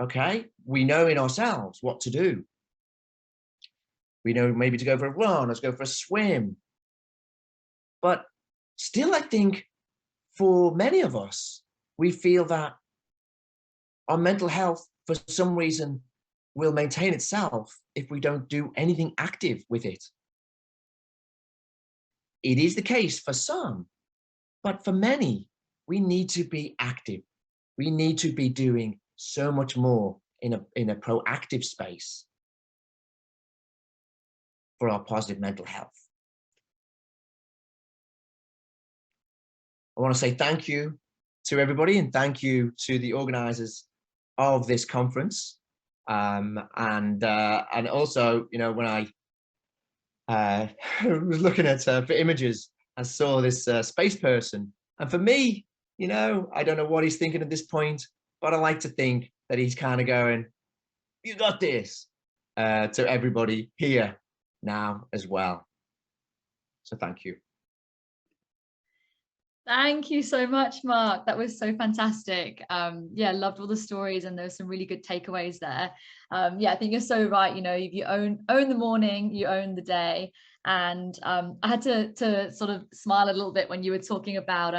okay, we know in ourselves what to do. We know maybe to go for a run, or to go for a swim. But still, I think for many of us, we feel that our mental health, for some reason, will maintain itself if we don't do anything active with it. It is the case for some, but for many, we need to be active. We need to be doing so much more in a proactive space for our positive mental health. I want to say thank you to everybody, and thank you to the organizers of this conference. And also, you know, when I was looking at for images, I saw this space person, and for me, you know, I don't know what he's thinking at this point, but I like to think that he's kind of going, "You got this," to everybody here now as well. So thank you. Thank you so much, Mark. That was so fantastic. Yeah, loved all the stories, and there were some really good takeaways there. Yeah, I think you're so right. You know, if you own the morning, you own the day. And I had to sort of smile a little bit when you were talking about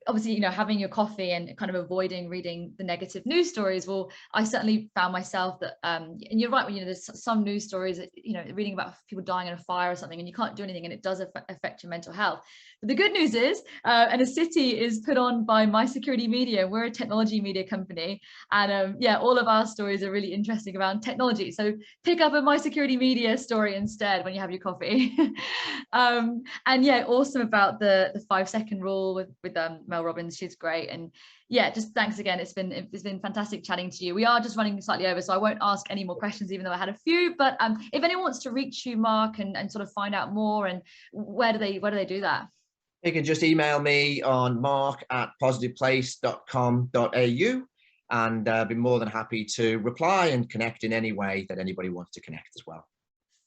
obviously, you know, having your coffee and kind of avoiding reading the negative news stories. Well, I certainly found myself that, and you're right, when, you know, there's some news stories, you know, reading about people dying in a fire or something, and you can't do anything, and it does affect your mental health. But the good news is, and a city is put on by My Security Media. We're a technology media company, and yeah, all of our stories are really interesting around technology. So pick up a My Security Media story instead when you have your coffee. And yeah, awesome about the 5-second rule with Mel Robbins. She's great. And yeah, just thanks again. It's been fantastic chatting to you. We are just running slightly over, so I won't ask any more questions, even though I had a few. But if anyone wants to reach you, Mark, and sort of find out more, and where do they do that? You can just email me on mark@positiveplace.com.au, and be more than happy to reply and connect in any way that anybody wants to connect as well.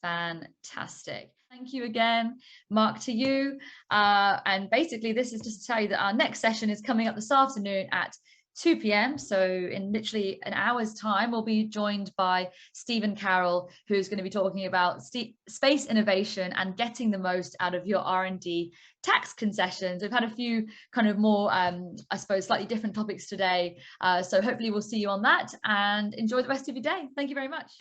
Fantastic. Thank you again, Mark, to you. And basically, this is just to tell you that our next session is coming up this afternoon at 2 p.m. So in literally an hour's time, we'll be joined by Stephen Carroll, who's going to be talking about space innovation and getting the most out of your R&D tax concessions. We've had a few kind of more, I suppose, slightly different topics today. So hopefully we'll see you on that, and enjoy the rest of your day. Thank you very much.